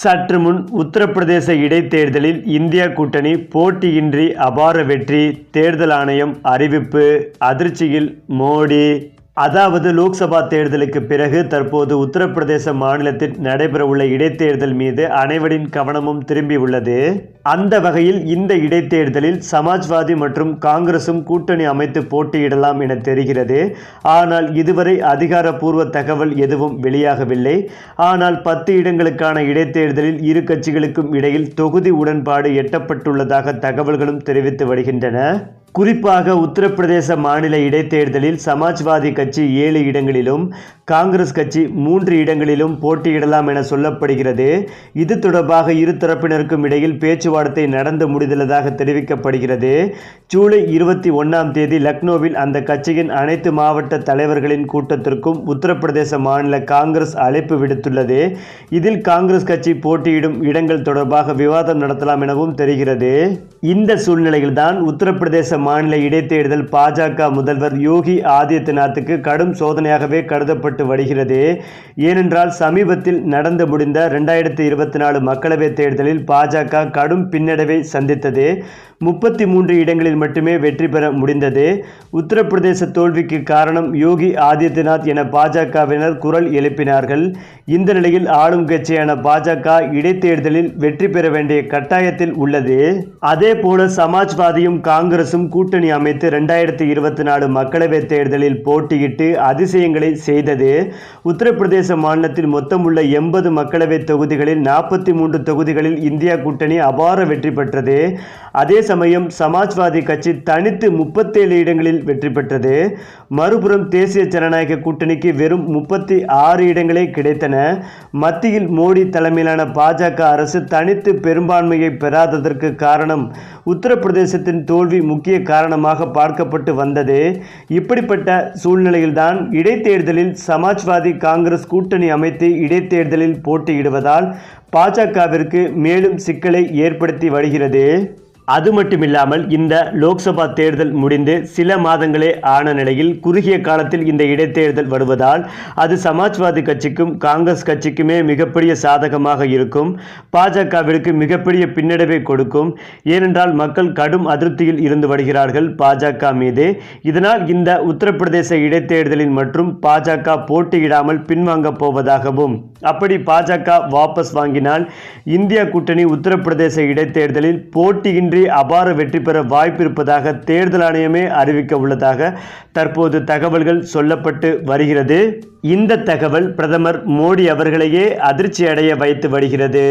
சற்று முன் உத்தரப்பிரதேச இடைத்தேர்தலில் இந்தியா கூட்டணி போட்டியின்றி அபார வெற்றி, தேர்தல் ஆணையம் அறிவிப்பு. அதிர்ச்சியில் மோடி. அதாவது லோக்சபா தேர்தலுக்கு பிறகு தற்போது உத்தரப்பிரதேச மாநிலத்தில் நடைபெறவுள்ள இடைத்தேர்தல் மீது அனைவரின் கவனமும் திரும்பியுள்ளது. அந்த வகையில் இந்த இடைத்தேர்தலில் சமாஜ்வாதி மற்றும் காங்கிரசும் கூட்டணி அமைத்து போட்டியிடலாம் என தெரிகிறது. ஆனால் இதுவரை அதிகாரப்பூர்வ தகவல் எதுவும் வெளியாகவில்லை. ஆனால் 10 இடங்களுக்கான இடைத்தேர்தலில் இரு கட்சிகளுக்கும் இடையில் தொகுதி உடன்பாடு எட்டப்பட்டுள்ளதாக தகவல்களும் தெரிவித்து வருகின்றன. குறிப்பாக உத்தரப்பிரதேச மாநில இடைத்தேர்தலில் சமாஜ்வாதி கட்சி 7 இடங்களிலும், காங்கிரஸ் கட்சி 3 இடங்களிலும் போட்டியிடலாம் என சொல்லப்படுகிறது. இது தொடர்பாக இரு தரப்பினருக்கும் இடையில் பேச்சுவார்த்தை நடந்து முடிந்துள்ளதாக தெரிவிக்கப்படுகிறது. ஜூலை 21ஆம் தேதி லக்னோவில் அந்த கட்சியின் அனைத்து மாவட்ட தலைவர்களின் கூட்டத்திற்கும் உத்தரப்பிரதேச மாநில காங்கிரஸ் அழைப்பு விடுத்துள்ளது. இதில் காங்கிரஸ் கட்சி போட்டியிடும் இடங்கள் தொடர்பாக விவாதம் நடத்தலாம் எனவும் தெரிகிறது. இந்த சூழ்நிலையில்தான் உத்தரப்பிரதேச மாநில இடைத்தேர்தல் பாஜக முதல்வர் யோகி ஆதித்யநாத்துக்கு கடும் சோதனையாகவே கருதப்பட்டு வருகிறது. ஏனென்றால் சமீபத்தில் நடந்து முடிந்த 2024 மக்களவைத் தேர்தலில் பாஜக கடும் பின்னடைவை சந்தித்தது. 33 இடங்களில் மட்டுமே வெற்றி பெற முடிந்தது. உத்தரப்பிரதேச தோல்விக்கு காரணம் யோகி ஆதித்யநாத் என பாஜகவினர் குரல் எழுப்பினார்கள். இந்த நிலையில் ஆளும் கட்சியான பாஜக இடைத்தேர்தலில் வெற்றி பெற வேண்டிய கட்டாயத்தில் உள்ளது. அதேபோல சமாஜ்வாதியும் காங்கிரசும் கூட்டணி அமைத்து 2024 மக்களவைத் தேர்தலில் போட்டியிட்டு அதிசயங்களை செய்தது. உத்தரப்பிரதேச மாநிலத்தில் மொத்தம் உள்ள 80 மக்களவை தொகுதிகளில் 43 தொகுதிகளில் இந்தியா கூட்டணி அபார வெற்றி பெற்றது. அதே சமயம் சமாஜ்வாதி கட்சி தனித்து 37 இடங்களில் வெற்றி பெற்றது. மறுபுறம் தேசிய ஜனநாயக கூட்டணிக்கு வெறும் 36 இடங்களே கிடைத்தன. மத்தியில் மோடி தலைமையிலான பாஜக அரசு தனித்து பெரும்பான்மையை பெறாததற்கு காரணம் உத்தரப்பிரதேசத்தின் தோல்வி முக்கிய காரணமாக பார்க்கப்பட்டு வந்தது. இப்படிப்பட்ட சூழ்நிலையில்தான் இடைத்தேர்தலில் சமாஜ்வாதி காங்கிரஸ் கூட்டணி அமைத்து இடைத்தேர்தலில் போட்டியிடுவதால் பாஜகவிற்கு மேலும் சிக்கலை ஏற்படுத்தி வருகிறது. அது மட்டுமில்லாமல் இந்த லோக்சபா தேர்தல் முடிந்து சில மாதங்களே ஆன நிலையில் குறுகிய காலத்தில் இந்த இடைத்தேர்தல் வருவதால் அது சமாஜ்வாதி கட்சிக்கும் காங்கிரஸ் கட்சிக்குமே மிகப்பெரிய சாதகமாக இருக்கும். பாஜகவிற்கு மிகப்பெரிய பின்னடைவை கொடுக்கும். ஏனென்றால் மக்கள் கடும் அதிருப்தியில் இருந்து வருகிறார்கள் பாஜக மீது. இதனால் இந்த உத்தரப்பிரதேச இடைத்தேர்தலில் மற்றும் பாஜக போட்டியிடாமல் பின்வாங்க போவதாகவும், அப்படி பாஜக வாபஸ் வாங்கினால் இந்தியா கூட்டணி உத்தரப்பிரதேச இடைத்தேர்தலில் போட்டியின்றி அபார வெற்றி பெற வாய்ப்பு இருப்பதாக தேர்தல் ஆணையமே அறிவிக்க உள்ளதாக தற்போது தகவல்கள் சொல்லப்பட்டு வருகிறது. இந்த தகவல் பிரதமர் மோடி அவர்களையே அதிர்ச்சி அடைய வைத்து வருகிறது.